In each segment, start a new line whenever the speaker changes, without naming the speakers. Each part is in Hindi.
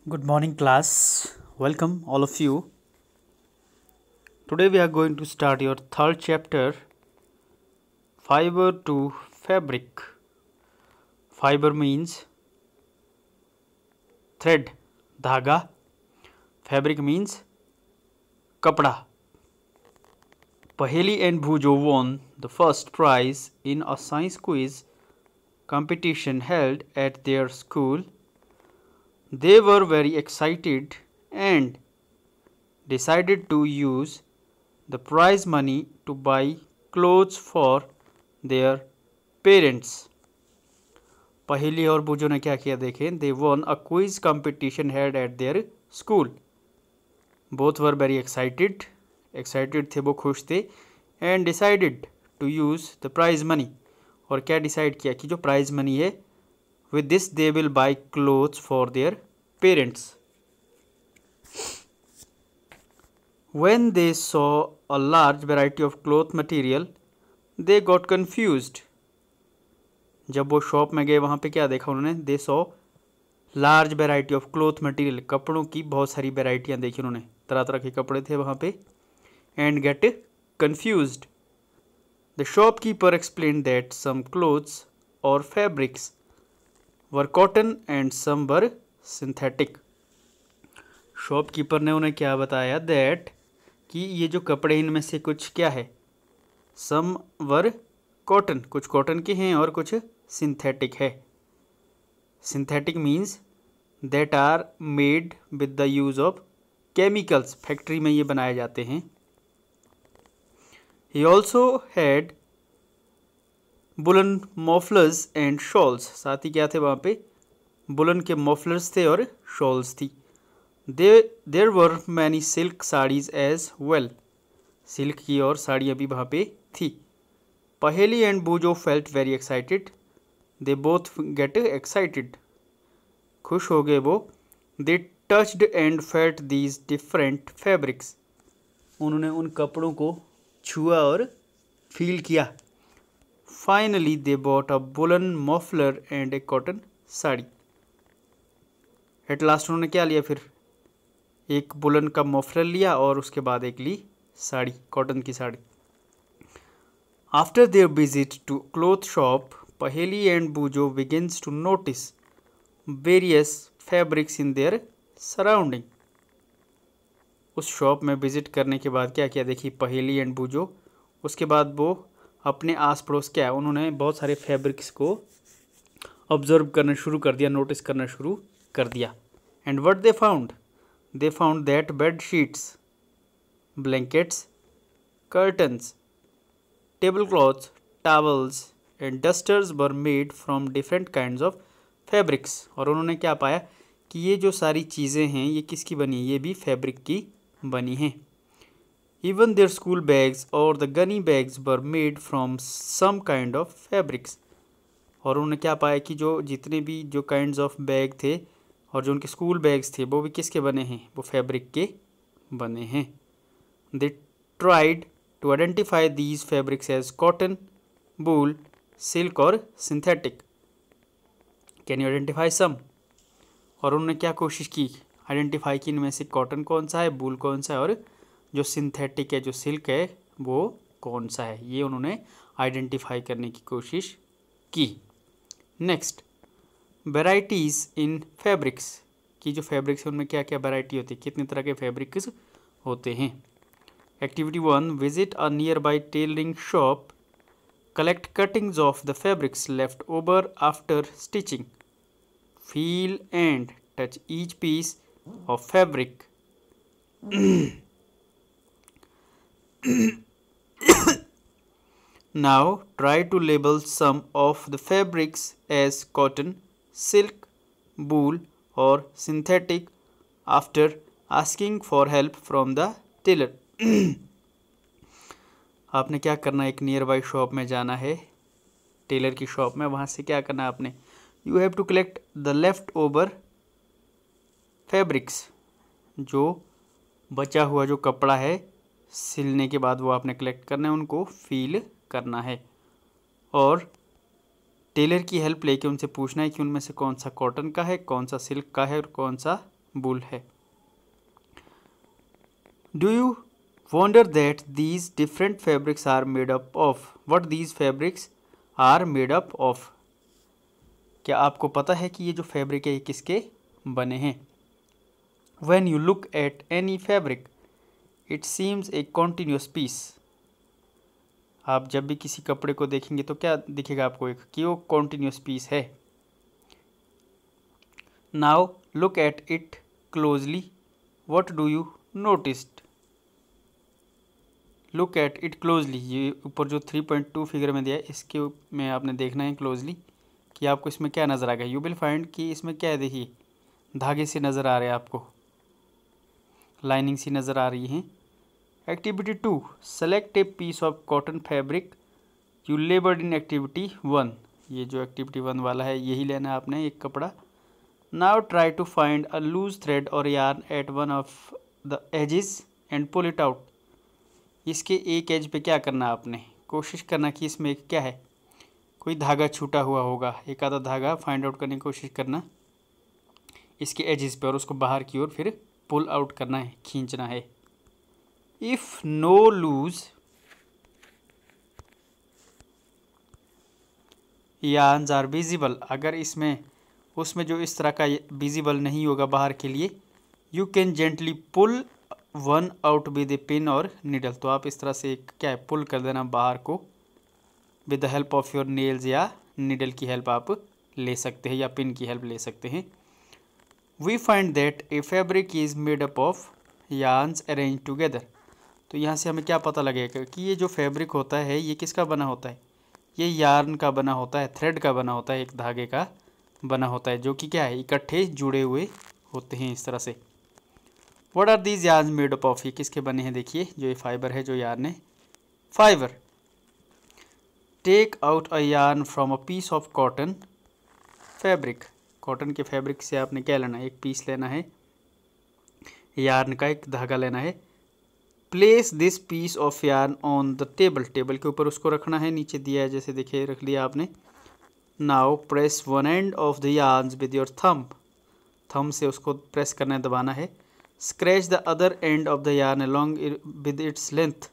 Good morning, class. Welcome, all of you. Today, we are going to start your third chapter Fiber to Fabric. Fiber means thread, धागा. Fabric means kapda. Paheli and Bhujo won the first prize in a science quiz competition held at their school. They were very excited and decided to use the prize money to buy clothes for their parents. पहेली और बुजो ने क्या किया देखें. They won a quiz competition held at their school. Both were very excited. Excited थे, वो खुश थे. And decided to use the prize money. और क्या डिसाइड किया कि जो प्राइज मनी है, with this they will buy clothes for their parents. When they saw a large variety of cloth material, they got confused. जब वो शॉप में गए वहाँ पे क्या देखा उन्होंने. They saw large variety of cloth material. कपड़ों की बहुत सारी वेराइटियाँ देखी उन्होंने. तरह तरह के कपड़े थे वहाँ पे. And get confused. The shopkeeper explained that some clothes or fabrics were cotton and some were synthetic. Shopkeeper ने उन्हें क्या बताया that कि ये जो कपड़े इनमें से कुछ क्या है. सम वर कॉटन, कुछ कॉटन के हैं और कुछ सिंथेटिक है. Synthetic means that are made with the use of chemicals. Factory में ये बनाए जाते हैं. He also had woollen mufflers and shawls. साथ ही क्या थे वहाँ पे. बुलन के मॉफलर्स थे और शॉल्स थी. There were many silk saris as well. Silk की और साड़ियाँ भी वहाँ पे थी. Paheli and Boojho felt very excited. They both get excited. खुश हो गए वो. They touched and felt these different fabrics. उन्होंने उन कपड़ों को छुआ और फील किया. Finally they bought a woollen muffler and a cotton sari. At last उन्होंने क्या लिया फिर. एक वुलन का मफलर लिया और उसके बाद एक ली साड़ी, कॉटन की sari. After their visit to cloth shop, Paheli and Boojho begins to notice various fabrics in their surrounding. उस शॉप में विजिट करने के बाद क्या किया देखिए पहेली एंड बूजो. उसके बाद वो अपने आस पड़ोस क्या है, उन्होंने बहुत सारे फैब्रिक्स को ऑब्जर्व करना शुरू कर दिया, नोटिस करना शुरू कर दिया. And what they found. They found that bed sheets, blankets, curtains, tablecloths, towels and dusters were made from different kinds of fabrics. और उन्होंने क्या पाया कि ये जो सारी चीज़ें हैं ये किसकी बनी है, ये भी फैब्रिक की बनी हैं. Even their school bags or the gunny bags were made from some kind of fabrics. और उन्होंने क्या पाया कि जो जितने भी जो काइंड्स ऑफ बैग थे और जो उनके स्कूल बैग्स थे वो भी किसके बने हैं, वो फैब्रिक के बने हैं. They tried to identify these fabrics as cotton, wool, silk और synthetic. Can you identify some. और उन्होंने क्या कोशिश की, आइडेंटिफाई की इनमें से कॉटन कौन सा है, वूल कौन सा है और जो सिंथेटिक है, जो सिल्क है वो कौन सा है. ये उन्होंने आइडेंटिफाई करने की कोशिश की. नेक्स्ट, वेराइटीज़ इन फैब्रिक्स. की जो फैब्रिक्स है उनमें क्या क्या वेराइटी होती है, कितने तरह के फैब्रिक्स होते हैं. Activity 1, visit a nearby tailoring shop, collect cuttings of the fabrics left over after stitching, feel and touch each piece of fabric. Now try to label some of the fabrics as cotton, silk, wool or synthetic after asking for help from the tailor. आपने क्या करना है, एक नियर बाई शॉप में जाना है, टेलर की शॉप में. वहाँ से क्या करना है आपने, you have to collect the left over fabrics. जो बचा हुआ जो कपड़ा है सिलने के बाद वो आपने कलेक्ट करना है, उनको फील करना है और टेलर की हेल्प लेके उनसे पूछना है कि उनमें से कौन सा कॉटन का है, कौन सा सिल्क का है और कौन सा वूल है। Do you wonder that these different fabrics are made up of? What these fabrics are made up of? क्या आपको पता है कि ये जो फैब्रिक है ये किसके बने हैं? When you look at any fabric, it seems a continuous piece. आप जब भी किसी कपड़े को देखेंगे तो क्या दिखेगा आपको? एक कि वो कॉन्टिन्यूस पीस है। Now look at it closely, what do you noticed? Look at it closely, ये ऊपर जो 3.2 फिगर में दिया है इसके में आपने देखना है क्लोजली कि आपको इसमें क्या नज़र आएगा। यू विल फाइंड कि इसमें क्या है, देखिए धागे से नज़र आ रहे हैं आपको, लाइनिंग सी नज़र आ रही हैं। Activity 2, select a piece of cotton fabric you labelled in activity 1। ये जो एक्टिविटी 1 वाला है यही लेना है आपने, एक कपड़ा। Now try to find a loose thread or yarn at one of the edges and pull it out. इसके एक एज पे क्या करना है आपने? कोशिश करना कि इसमें क्या है, कोई धागा छूटा हुआ होगा, एक आधा धागा फाइंड आउट करने की कोशिश करना इसके एजेस पे, और उसको बाहर की ओर फिर पुल आउट करना है, खींचना है। If no loose yarns are visible, अगर इसमें उसमें जो इस तरह का विजिबल नहीं होगा बाहर के लिए, you can gently pull one out with a pin और नीडल। तो आप इस तरह से क्या है पुल कर देना बाहर को with the help of your nails, या नीडल की हेल्प आप ले सकते हैं या पिन की हेल्प ले सकते हैं। We find that a fabric is made up of yarns arrange together. तो यहाँ से हमें क्या पता लगेगा कि ये जो फैब्रिक होता है ये किसका बना होता है? ये यार्न का बना होता है, थ्रेड का बना होता है, एक धागे का बना होता है, जो कि क्या है इकट्ठे जुड़े हुए होते हैं इस तरह से। What are these yarn made up of? ये किसके बने हैं? देखिए जो ये फाइबर है, जो यार्न है fibre. Take out a yarn from a piece of cotton fabric. Cotton के फैब्रिक से आपने क्या लेना है? एक पीस लेना है, यार्न का एक धागा लेना है। Place this piece of yarn on the table, table के ऊपर उसको रखना है, नीचे दिया है जैसे देखिए रख लिया आपने। Now press one end of the yarn with your thumb, thumb से उसको प्रेस करना है, दबाना है। Scratch the other end of the yarn along with its length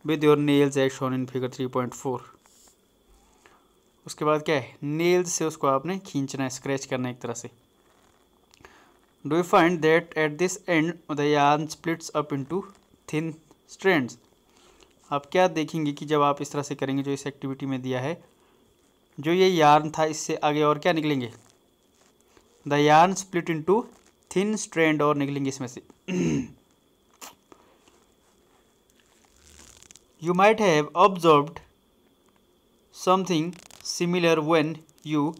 with your nails as shown in figure 3.4। उसके बाद क्या है, नेल्स से उसको आपने खींचना है, स्क्रैच करना है एक तरह से। Do you find that at this and the yarn splits up into thin strands? आप क्या देखेंगे कि जब आप इस तरह से करेंगे, जो इस एक्टिविटी में दिया है, जो ये यार्न था इससे आगे और क्या निकलेंगे? The yarn split into thin strand, और निकलेंगे इसमें से। You might have observed something similar when you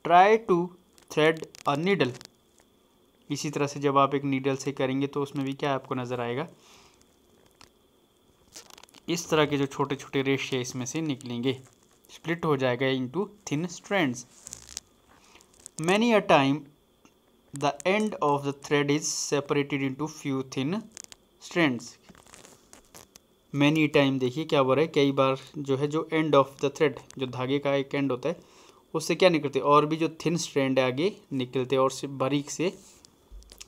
try to thread a needle. इसी तरह से जब आप एक नीडल से करेंगे तो उसमें भी क्या आपको नज़र आएगा, इस तरह के जो छोटे छोटे रेशे इसमें से निकलेंगे, स्प्लिट हो जाएगा into thin strands. Many a time the end of the thread is separated into few thin strands. Many time देखिए क्या हो रहा है, कई बार जो है जो एंड ऑफ द थ्रेड, जो धागे का एक एंड होता है, उससे क्या निकलते हैं और भी जो थिन स्ट्रैंड है आगे निकलते हैं, और से बारीक से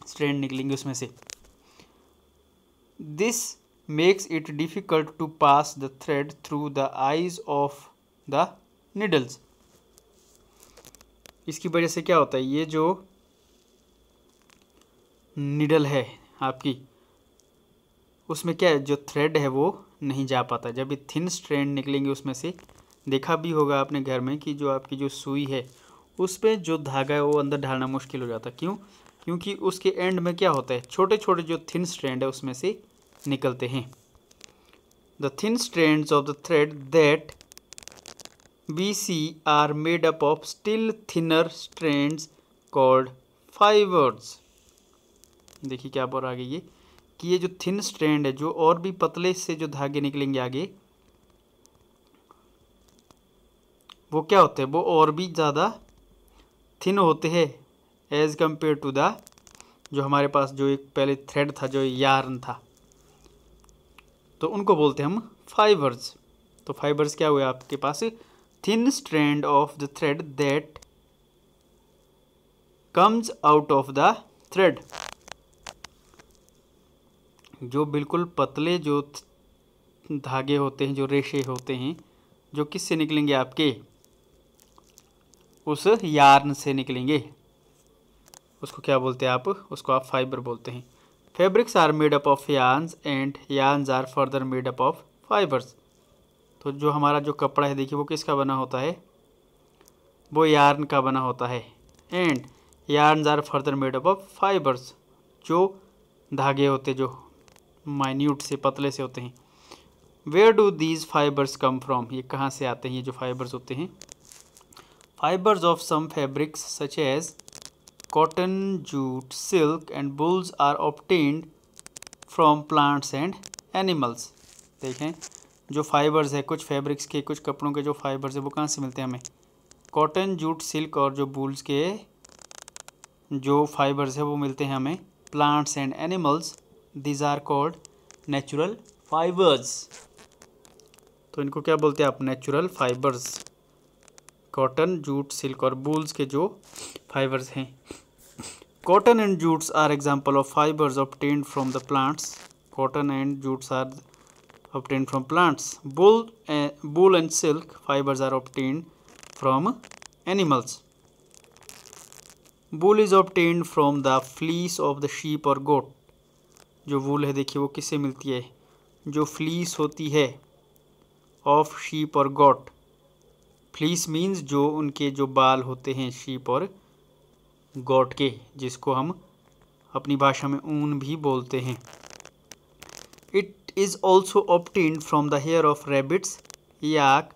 स्ट्रैंड निकलेंगे उसमें से। This makes it difficult to pass the thread through the eyes of the needles. इसकी वजह से क्या होता है, ये जो निडल है आपकी, उसमें क्या है जो थ्रेड है वो नहीं जा पाता। जब ये थिन स्ट्रैंड निकलेंगे उसमें से, देखा भी होगा आपने घर में कि जो आपकी जो सुई है उस पर जो धागा है वो अंदर ढालना मुश्किल हो जाता है। क्यों? क्योंकि उसके एंड में क्या होता है, छोटे छोटे जो थिन स्ट्रैंड है उसमें से निकलते हैं। The thin strands of the thread that we see are made up of still thinner strands called fibres. देखिए क्या बोल आगे ये कि ये जो थिन स्ट्रैंड है, जो और भी पतले से जो धागे निकलेंगे आगे, वो क्या होते हैं, वो और भी ज़्यादा थिन होते हैं एज़ कम्पेयर टू द जो हमारे पास जो एक पहले थ्रेड था, जो यार्न था, तो उनको बोलते हैं हम फाइबर्स। तो फाइबर्स क्या हुए आपके पास, thin strand of the thread that comes out of the thread. जो बिल्कुल पतले जो धागे होते हैं, जो रेशे होते हैं, जो किससे निकलेंगे आपके, उस यार्न से निकलेंगे, उसको क्या बोलते हैं आप, उसको आप फाइबर बोलते हैं। Fabrics are made up of yarns and yarns are further made up of fibres. तो जो हमारा जो कपड़ा है देखिए वो किसका बना होता है, वो यार्न का बना होता है। And yarns are further made up of fibres, जो धागे होते जो माइन्यूट से पतले से होते हैं। Where do these fibres come from, ये कहाँ से आते हैं ये जो फाइबर्स होते हैं। Fibres of some fabrics such as cotton, jute, silk and wools are obtained from plants and animals. देखें जो फाइबर्स है कुछ फैब्रिक्स के, कुछ कपड़ों के जो फाइबर्स है वो कहाँ से मिलते हैं हमें, कॉटन, जूट, सिल्क और जो वूल्स के जो फाइबर्स है वो मिलते हैं हमें plants and animals. These are called natural fibres. तो इनको क्या बोलते हैं आप, natural fibres. Cotton, jute, silk और वूल्स के जो फाइबर्स हैं। Cotton and jutes are example of fibres obtained from the plants. Cotton and jutes are obtained from plants. Wool and silk fibers are obtained from animals. Wool is obtained from the fleece of the sheep or goat. जो वूल है देखिए वो किससे मिलती है, जो फ्लीस होती है ऑफ शीप और गोट। फ्लीस मीन्स जो उनके जो बाल होते हैं शीप और गोट के, जिसको हम अपनी भाषा में ऊन भी बोलते हैं। It is also obtained from the hair of rabbits, yak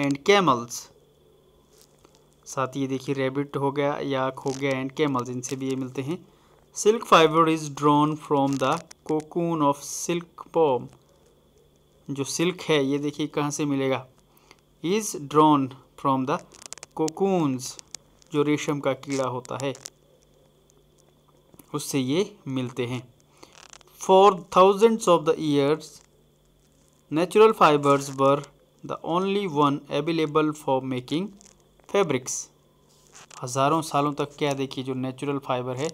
and camels. साथ ही देखिए रैबिट हो गया, याक हो गया एंड कैमल्स, इनसे भी ये मिलते हैं। Silk fibre is drawn from the cocoon of silk पॉम। जो सिल्क है ये देखिए कहाँ से मिलेगा, is drawn from the cocoons, जो रेशम का कीड़ा होता है उससे ये मिलते हैं। For thousands of the years, natural fibers were the only one available for making fabrics. हज़ारों सालों तक क्या देखिए जो नेचुरल फाइबर है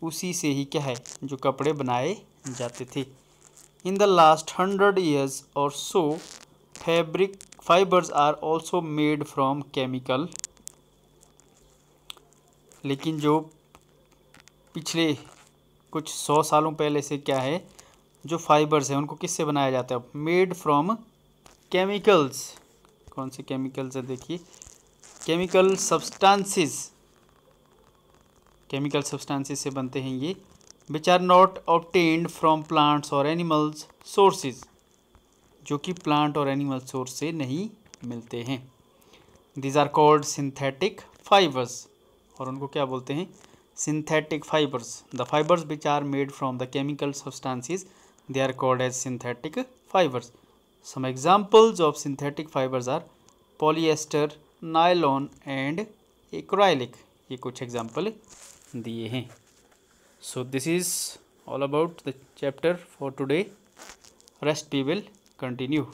उसी से ही क्या है जो कपड़े बनाए जाते थे। In the last 100 years or so, fabric fibers are also made from chemical. लेकिन जो पिछले कुछ 100 सालों पहले से क्या है जो फाइबर्स हैं उनको किससे बनाया जाता है, मेड फ्रॉम केमिकल्स। कौन से केमिकल्स है देखिए, केमिकल सब्सटेंसेस, केमिकल सब्सटेंसेस से बनते हैं ये, which are not obtained from plants और एनिमल्स सोर्सेज, जो कि प्लांट और एनिमल सोर्स से नहीं मिलते हैं। These are called synthetic fibres, और उनको क्या बोलते हैं, synthetic fibers. The fibers which are made from the chemical substances, they are called as synthetic fibers. Some examples of synthetic fibers are polyester, nylon and acrylic. ये कुछ example दिए हैं। So this is all about the chapter for today. Rest we will continue.